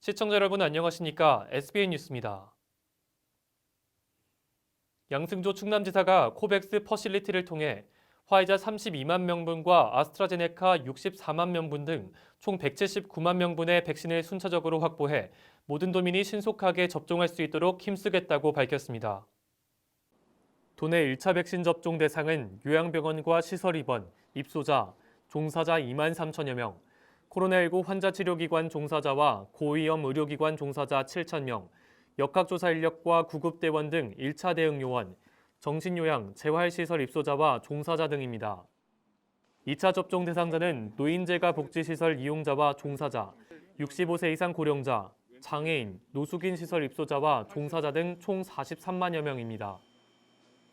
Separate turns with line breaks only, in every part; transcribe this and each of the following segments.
시청자 여러분 안녕하십니까? SBN 뉴스입니다. 양승조 충남지사가 코백스 퍼실리티를 통해 화이자 32만 명분과 아스트라제네카 64만 명분 등 총 179만 명분의 백신을 순차적으로 확보해 모든 도민이 신속하게 접종할 수 있도록 힘쓰겠다고 밝혔습니다. 도내 1차 백신 접종 대상은 요양병원과 시설 입원, 입소자, 종사자 2만 3천여 명, 코로나19 환자치료기관 종사자와 고위험 의료기관 종사자 7천 명, 역학조사 인력과 구급대원 등 1차 대응 요원, 정신요양, 재활시설 입소자와 종사자 등입니다. 2차 접종 대상자는 노인재가 복지시설 이용자와 종사자, 65세 이상 고령자, 장애인, 노숙인 시설 입소자와 종사자 등 총 43만여 명입니다.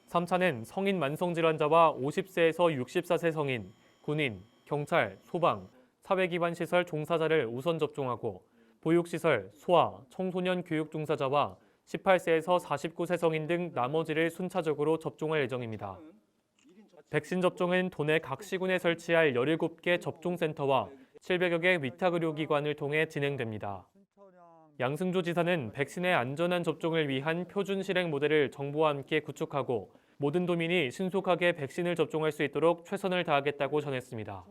3차는 성인 만성질환자와 50세에서 64세 성인, 군인, 경찰, 소방, 사회기관시설 종사자를 우선 접종하고 보육시설, 소아, 청소년 교육 종사자와 18세에서 49세 성인 등 나머지를 순차적으로 접종할 예정입니다. 백신 접종은 도내 각 시군에 설치할 17개 접종센터와 700여 개 위탁의료기관을 통해 진행됩니다. 양승조 지사는 백신의 안전한 접종을 위한 표준 실행 모델을 정부와 함께 구축하고 모든 도민이 신속하게 백신을 접종할 수 있도록 최선을 다하겠다고 전했습니다.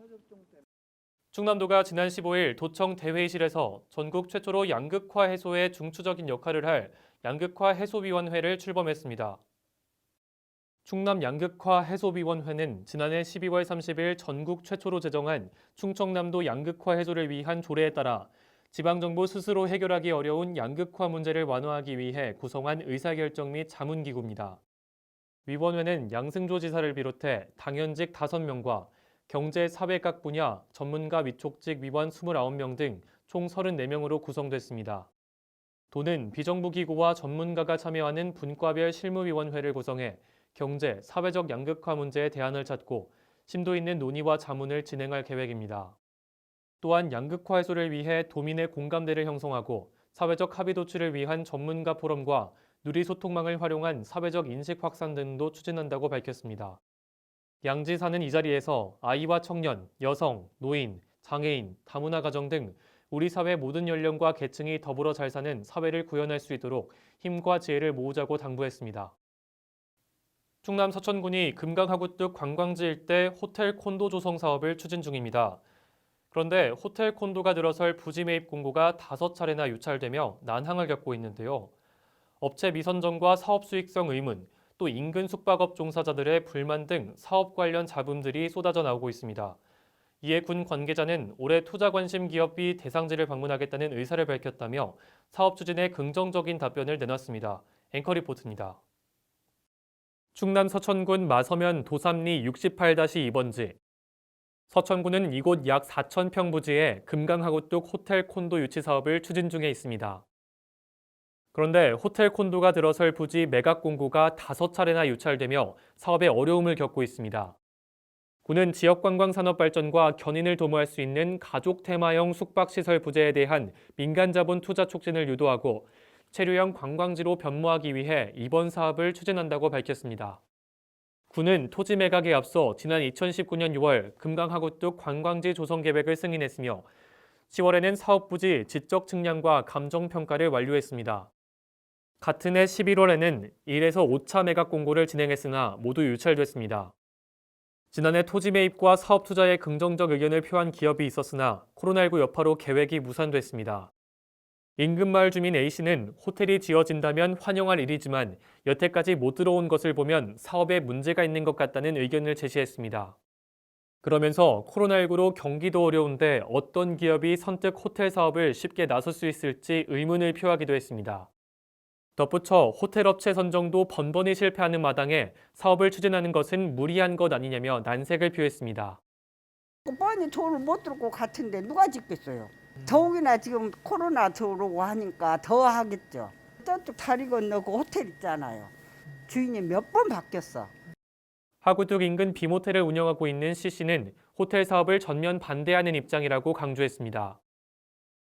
충남도가 지난 15일 도청 대회의실에서 전국 최초로 양극화 해소에 중추적인 역할을 할 양극화 해소위원회를 출범했습니다. 충남 양극화 해소위원회는 지난해 12월 30일 전국 최초로 제정한 충청남도 양극화 해소를 위한 조례에 따라 지방정부 스스로 해결하기 어려운 양극화 문제를 완화하기 위해 구성한 의사결정 및 자문기구입니다. 위원회는 양승조 지사를 비롯해 당연직 5명과 경제, 사회 각 분야 전문가 위촉직 위원 29명 등 총 34명으로 구성됐습니다. 도는 비정부기구와 전문가가 참여하는 분과별 실무위원회를 구성해 경제, 사회적 양극화 문제에 대안을 찾고 심도 있는 논의와 자문을 진행할 계획입니다. 또한 양극화 해소를 위해 도민의 공감대를 형성하고 사회적 합의 도출을 위한 전문가 포럼과 누리 소통망을 활용한 사회적 인식 확산 등도 추진한다고 밝혔습니다. 양 지사는 이 자리에서 아이와 청년, 여성, 노인, 장애인, 다문화 가정 등 우리 사회 모든 연령과 계층이 더불어 잘 사는 사회를 구현할 수 있도록 힘과 지혜를 모으자고 당부했습니다. 충남 서천군이 금강하구뚝 관광지 일대 호텔 콘도 조성 사업을 추진 중입니다. 그런데 호텔 콘도가 들어설 부지 매입 공고가 5차례나 유찰되며 난항을 겪고 있는데요. 업체 미선정과 사업 수익성 의문, 또 인근 숙박업 종사자들의 불만 등 사업 관련 잡음들이 쏟아져 나오고 있습니다. 이에 군 관계자는 올해 투자 관심 기업이 대상지를 방문하겠다는 의사를 밝혔다며 사업 추진에 긍정적인 답변을 내놨습니다. 앵커 리포트입니다. 충남 서천군 마서면 도삼리 68-2번지. 서천군은 이곳 약 4,000평 부지에 금강하구뚝 호텔 콘도 유치 사업을 추진 중에 있습니다. 그런데 호텔 콘도가 들어설 부지 매각 공고가 5차례나 유찰되며 사업에 어려움을 겪고 있습니다. 군은 지역관광산업 발전과 견인을 도모할 수 있는 가족 테마형 숙박시설 부재에 대한 민간자본 투자 촉진을 유도하고 체류형 관광지로 변모하기 위해 이번 사업을 추진한다고 밝혔습니다. 군은 토지 매각에 앞서 지난 2019년 6월 금강하구뚝 관광지 조성 계획을 승인했으며 10월에는 사업 부지 지적 측량과 감정 평가를 완료했습니다. 같은 해 11월에는 1에서 5차 매각 공고를 진행했으나 모두 유찰됐습니다. 지난해 토지 매입과 사업 투자에 긍정적 의견을 표한 기업이 있었으나 코로나19 여파로 계획이 무산됐습니다. 인근 마을 주민 A씨는 호텔이 지어진다면 환영할 일이지만 여태까지 못 들어온 것을 보면 사업에 문제가 있는 것 같다는 의견을 제시했습니다. 그러면서 코로나19로 경기도 어려운데 어떤 기업이 선뜻 호텔 사업을 쉽게 나설 수 있을지 의문을 표하기도 했습니다. 덧붙여 호텔 업체 선정도 번번이 실패하는 마당에 사업을 추진하는 것은 무리한 것 아니냐며 난색을 표했습니다.
뻔히 돈을 못 들고 같은데 누가 짓겠어요. 더욱이나 지금 코로나 들어오고 하니까 더 하겠죠. 저쪽 다리 건너고 호텔 있잖아요. 주인이 몇 번 바뀌었어.
하구뚝 인근 비모텔을 운영하고 있는 C씨는 호텔 사업을 전면 반대하는 입장이라고 강조했습니다.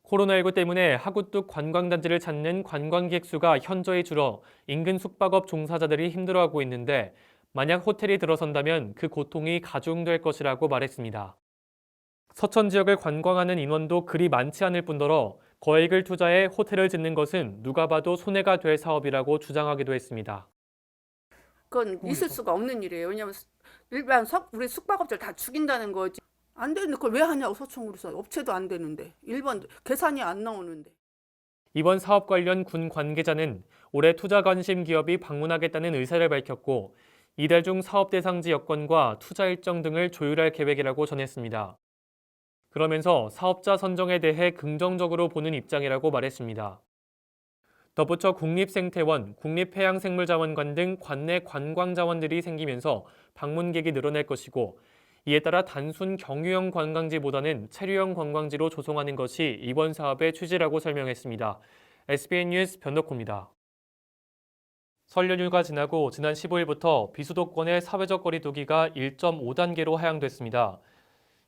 코로나19 때문에 하구뚝 관광단지를 찾는 관광객 수가 현저히 줄어 인근 숙박업 종사자들이 힘들어하고 있는데 만약 호텔이 들어선다면 그 고통이 가중될 것이라고 말했습니다. 서천 지역을 관광하는 인원도 그리 많지 않을 뿐더러 거액을 투자해 호텔을 짓는 것은 누가 봐도 손해가 될 사업이라고 주장하기도 했습니다.
그건 있을 수가 없는 일이에요. 왜냐하면 일반 우리 숙박업자를 다 죽인다는 거지. 안 되는데 그걸 왜 하냐고 서청구에서. 업체도 안 되는데 1번 계산이 안 나오는데.
이번 사업 관련 군 관계자는 올해 투자 관심 기업이 방문하겠다는 의사를 밝혔고 이달 중 사업 대상지 여건과 투자 일정 등을 조율할 계획이라고 전했습니다. 그러면서 사업자 선정에 대해 긍정적으로 보는 입장이라고 말했습니다. 덧붙여 국립생태원, 국립해양생물자원관 등 관내 관광자원들이 생기면서 방문객이 늘어날 것이고 이에 따라 단순 경유형 관광지보다는 체류형 관광지로 조성하는 것이 이번 사업의 취지라고 설명했습니다. SBN 뉴스 변덕호입니다. 설 연휴가 지나고 지난 15일부터 비수도권의 사회적 거리 두기가 1.5단계로 하향됐습니다.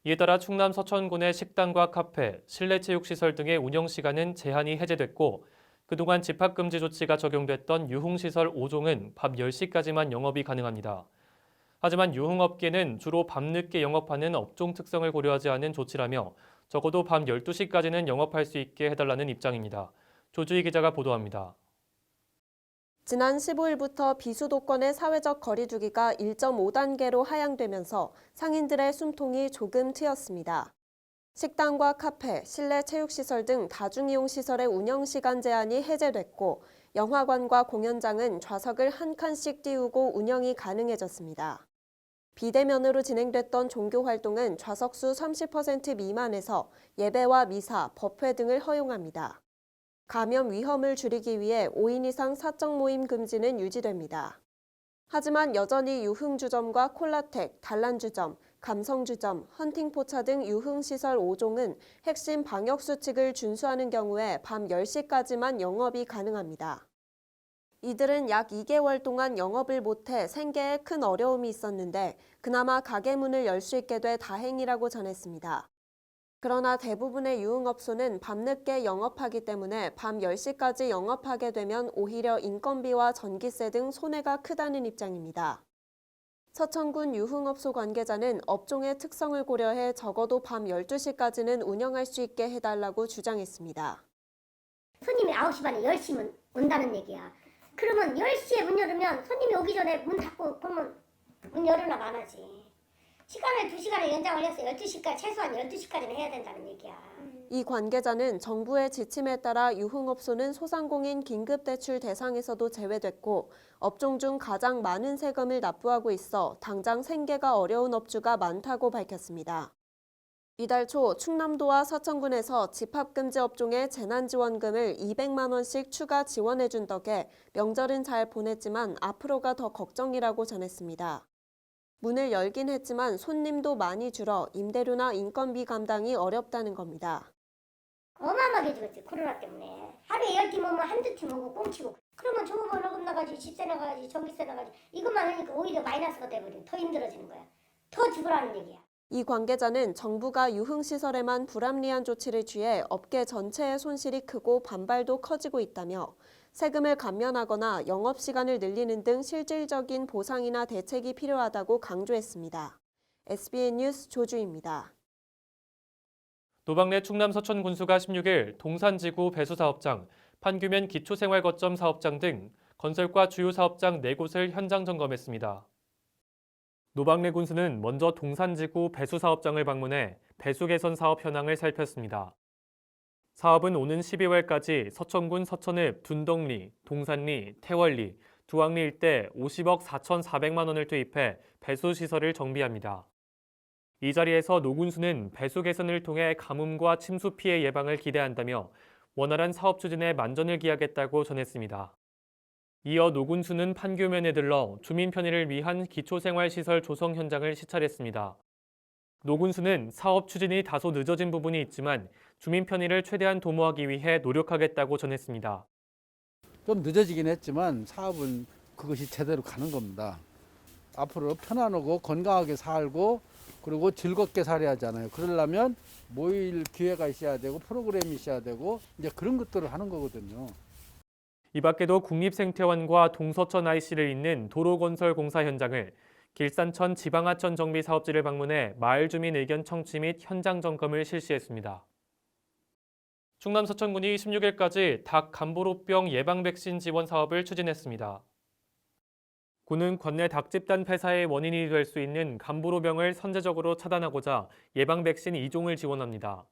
이에 따라 충남 서천군의 식당과 카페, 실내체육시설 등의 운영시간은 제한이 해제됐고 그동안 집합금지 조치가 적용됐던 유흥시설 5종은 밤 10시까지만 영업이 가능합니다. 하지만 유흥업계는 주로 밤늦게 영업하는 업종 특성을 고려하지 않은 조치라며 적어도 밤 12시까지는 영업할 수 있게 해달라는 입장입니다. 조주희 기자가 보도합니다.
지난 15일부터 비수도권의 사회적 거리 두기가 1.5단계로 하향되면서 상인들의 숨통이 조금 트였습니다. 식당과 카페, 실내 체육시설 등 다중이용시설의 운영시간 제한이 해제됐고 영화관과 공연장은 좌석을 한 칸씩 띄우고 운영이 가능해졌습니다. 비대면으로 진행됐던 종교활동은 좌석수 30% 미만에서 예배와 미사, 법회 등을 허용합니다. 감염 위험을 줄이기 위해 5인 이상 사적 모임 금지는 유지됩니다. 하지만 여전히 유흥주점과 콜라텍, 단란주점, 감성주점, 헌팅포차 등 유흥시설 5종은 핵심 방역수칙을 준수하는 경우에 밤 10시까지만 영업이 가능합니다. 이들은 약 2개월 동안 영업을 못해 생계에 큰 어려움이 있었는데 그나마 가게 문을 열 수 있게 돼 다행이라고 전했습니다. 그러나 대부분의 유흥업소는 밤늦게 영업하기 때문에 밤 10시까지 영업하게 되면 오히려 인건비와 전기세 등 손해가 크다는 입장입니다. 서천군 유흥업소 관계자는 업종의 특성을 고려해 적어도 밤 12시까지는 운영할 수 있게 해달라고 주장했습니다.
손님이 9시 반에 10시면 온다는 얘기야. 그러면 10시에 문 열으면 손님이 오기 전에 문 닫고 그러면 문 열으나 마나지. 시간을 2시간을 연장을 해서 12시까지 최소한 12시까지는 해야 된다는 얘기야.
이 관계자는 정부의 지침에 따라 유흥업소는 소상공인 긴급대출 대상에서도 제외됐고 업종 중 가장 많은 세금을 납부하고 있어 당장 생계가 어려운 업주가 많다고 밝혔습니다. 이달 초 충남도와 서천군에서 집합금지 업종에 재난지원금을 200만 원씩 추가 지원해준 덕에 명절은 잘 보냈지만 앞으로가 더 걱정이라고 전했습니다. 문을 열긴 했지만 손님도 많이 줄어 임대료나 인건비 감당이 어렵다는 겁니다.
어마어마하게 죽었지 코로나 때문에. 하루에 10팀 오면 한두 팀 오고 꽁치고. 그러면 조금만 월급 나가지, 집세 나가지, 전기세 나가지. 이것만 하니까 오히려 마이너스가 돼버리면 더 힘들어지는 거야. 더 죽으라는 얘기야.
이 관계자는 정부가 유흥시설에만 불합리한 조치를 취해 업계 전체의 손실이 크고 반발도 커지고 있다며 세금을 감면하거나 영업시간을 늘리는 등 실질적인 보상이나 대책이 필요하다고 강조했습니다. SBN 뉴스 조주입니다.
노방래 충남 서천 군수가 16일 동산지구 배수사업장, 판교면 기초생활거점 사업장 등 건설과 주요 사업장 4곳을 현장 점검했습니다. 노방래 군수는 먼저 동산지구 배수사업장을 방문해 배수 개선 사업 현황을 살폈습니다. 사업은 오는 12월까지 서천군 서천읍 둔덕리, 동산리, 태월리, 두왕리 일대 50억 4,400만 원을 투입해 배수시설을 정비합니다. 이 자리에서 노 군수는 배수 개선을 통해 가뭄과 침수 피해 예방을 기대한다며 원활한 사업 추진에 만전을 기하겠다고 전했습니다. 이어 노 군수는 판교면에 들러 주민 편의를 위한 기초생활시설 조성 현장을 시찰했습니다. 노 군수는 사업 추진이 다소 늦어진 부분이 있지만 주민 편의를 최대한 도모하기 위해 노력하겠다고 전했습니다.
좀 늦어지긴 했지만 사업은 그것이 제대로 가는 겁니다. 앞으로 편안하고 건강하게 살고 그리고 즐겁게 살아야 하잖아요. 그러려면 모일 기회가 있어야 되고 프로그램이 있어야 되고 이제 그런 것들을 하는 거거든요.
이 밖에도 국립생태원과 동서천 IC를 잇는 도로건설 공사 현장을, 길산천 지방하천 정비 사업지를 방문해 마을 주민 의견 청취 및 현장 점검을 실시했습니다. 충남 서천군이 16일까지 닭 감보로병 예방 백신 지원 사업을 추진했습니다. 군은 관내 닭 집단 폐사의 원인이 될 수 있는 감보로병을 선제적으로 차단하고자 예방 백신 2종을 지원합니다.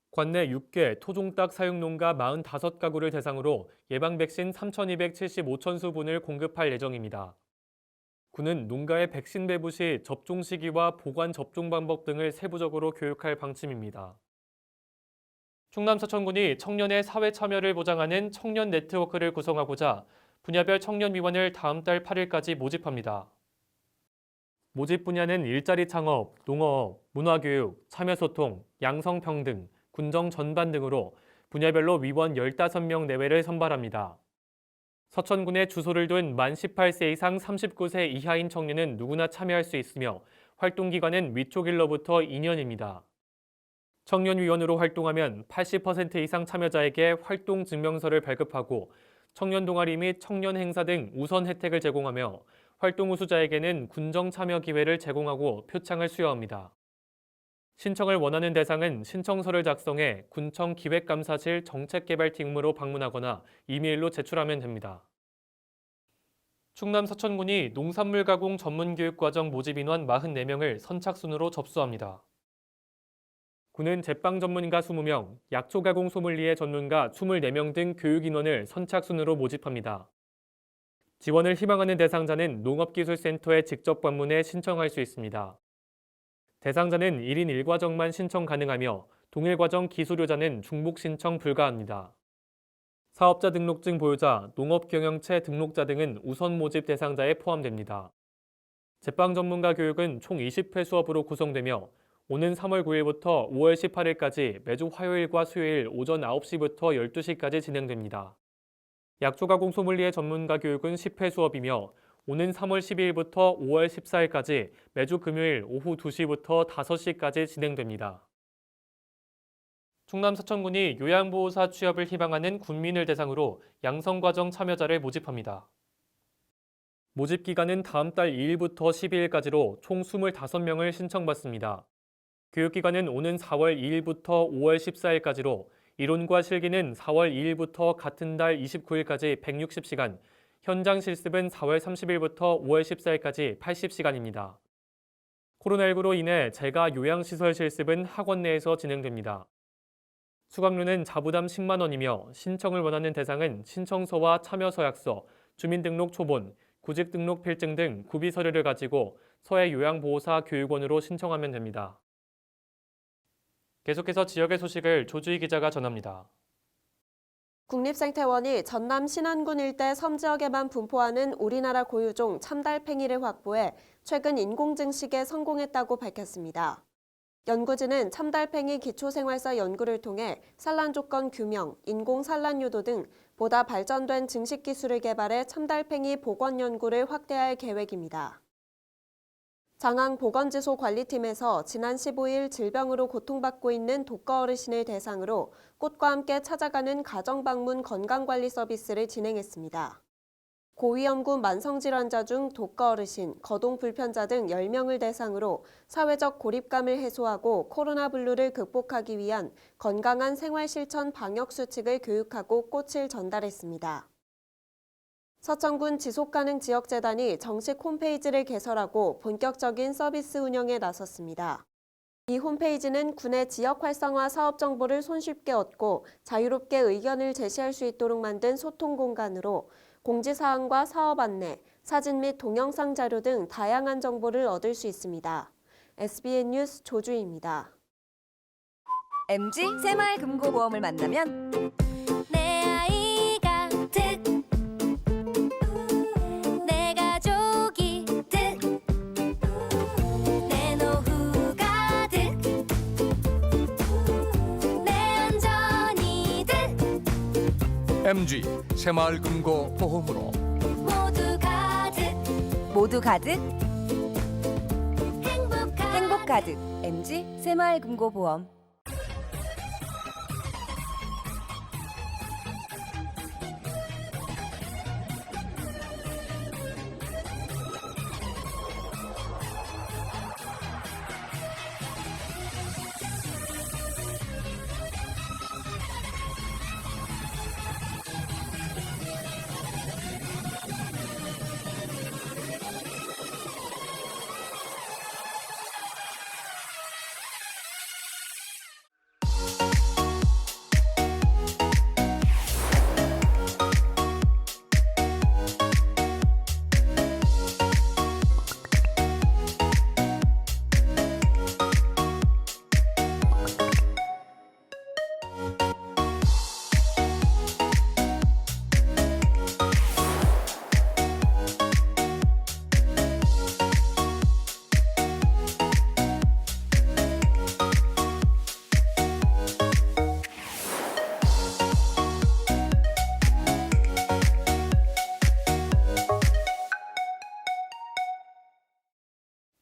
관내 6개 토종닭 사육 농가 45가구를 대상으로 예방 백신 3,275천수분을 공급할 예정입니다. 군은 농가의 백신 배부 시 접종 시기와 보관 접종 방법 등을 세부적으로 교육할 방침입니다. 충남 서천군이 청년의 사회 참여를 보장하는 청년 네트워크를 구성하고자 분야별 청년위원을 다음 달 8일까지 모집합니다. 모집 분야는 일자리 창업, 농어업, 문화교육, 참여소통, 양성평등, 군정 전반 등으로 분야별로 위원 15명 내외를 선발합니다. 서천군에 주소를 둔 만 18세 이상 39세 이하인 청년은 누구나 참여할 수 있으며 활동기간은 위촉일로부터 2년입니다. 청년위원으로 활동하면 80% 이상 참여자에게 활동증명서를 발급하고 청년 동아리 및 청년 행사 등 우선 혜택을 제공하며 활동 우수자에게는 군정 참여 기회를 제공하고 표창을 수여합니다. 신청을 원하는 대상은 신청서를 작성해 군청 기획감사실 정책개발팀으로 방문하거나 이메일로 제출하면 됩니다. 충남 서천군이 농산물 가공 전문교육과정 모집 인원 44명을 선착순으로 접수합니다. 군은 제빵 전문가 20명, 약초 가공 소믈리에 전문가 24명 등 교육 인원을 선착순으로 모집합니다. 지원을 희망하는 대상자는 농업기술센터에 직접 방문해 신청할 수 있습니다. 대상자는 1인 1과정만 신청 가능하며 동일과정 기수료자는 중복 신청 불가합니다. 사업자 등록증 보유자, 농업경영체 등록자 등은 우선 모집 대상자에 포함됩니다. 제빵 전문가 교육은 총 20회 수업으로 구성되며 오는 3월 9일부터 5월 18일까지 매주 화요일과 수요일 오전 9시부터 12시까지 진행됩니다. 약초 가공 소믈리에 전문가 교육은 10회 수업이며 오는 3월 12일부터 5월 14일까지 매주 금요일 오후 2시부터 5시까지 진행됩니다. 충남 서천군이 요양보호사 취업을 희망하는 군민을 대상으로 양성과정 참여자를 모집합니다. 모집 기간은 다음 달 2일부터 12일까지로 총 25명을 신청받습니다. 교육기간은 오는 4월 2일부터 5월 14일까지로 이론과 실기는 4월 2일부터 같은 달 29일까지 160시간, 현장 실습은 4월 30일부터 5월 14일까지 80시간입니다. 코로나19로 인해 재가 요양시설 실습은 학원 내에서 진행됩니다. 수강료는 자부담 10만 원이며 신청을 원하는 대상은 신청서와 참여서약서, 주민등록 초본, 구직등록 필증 등 구비 서류를 가지고 서해 요양보호사 교육원으로 신청하면 됩니다. 계속해서 지역의 소식을 조주희 기자가 전합니다.
국립생태원이 전남 신안군 일대 섬 지역에만 분포하는 우리나라 고유종 참달팽이를 확보해 최근 인공증식에 성공했다고 밝혔습니다. 연구진은 참달팽이 기초생활사 연구를 통해 산란 조건 규명, 인공 산란 유도 등 보다 발전된 증식 기술을 개발해 참달팽이 복원 연구를 확대할 계획입니다. 장항보건지소 관리팀에서 지난 15일 질병으로 고통받고 있는 독거 어르신을 대상으로 꽃과 함께 찾아가는 가정방문 건강관리 서비스를 진행했습니다. 고위험군 만성질환자 중 독거 어르신, 거동 불편자 등 10명을 대상으로 사회적 고립감을 해소하고 코로나 블루를 극복하기 위한 건강한 생활실천 방역수칙을 교육하고 꽃을 전달했습니다. 서천군 지속가능지역재단이 정식 홈페이지를 개설하고 본격적인 서비스 운영에 나섰습니다. 이 홈페이지는 군의 지역 활성화 사업 정보를 손쉽게 얻고 자유롭게 의견을 제시할 수 있도록 만든 소통 공간으로 공지사항과 사업 안내, 사진 및 동영상 자료 등 다양한 정보를 얻을 수 있습니다. SBN 뉴스 조주희입니다.
MG 새마을금고보험을 만나면
내 아이가 득, 내 가족이 득, 내 노후가 득, 내 안전이 득.
MG 새마을금고 보험으로
모두 가득
행복 가득 MG 새마을금고보험.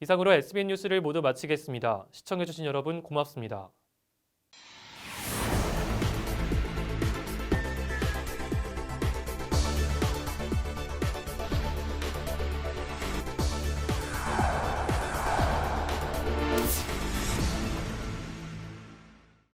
이상으로 SBN 뉴스를 모두 마치겠습니다. 시청해주신 여러분 고맙습니다.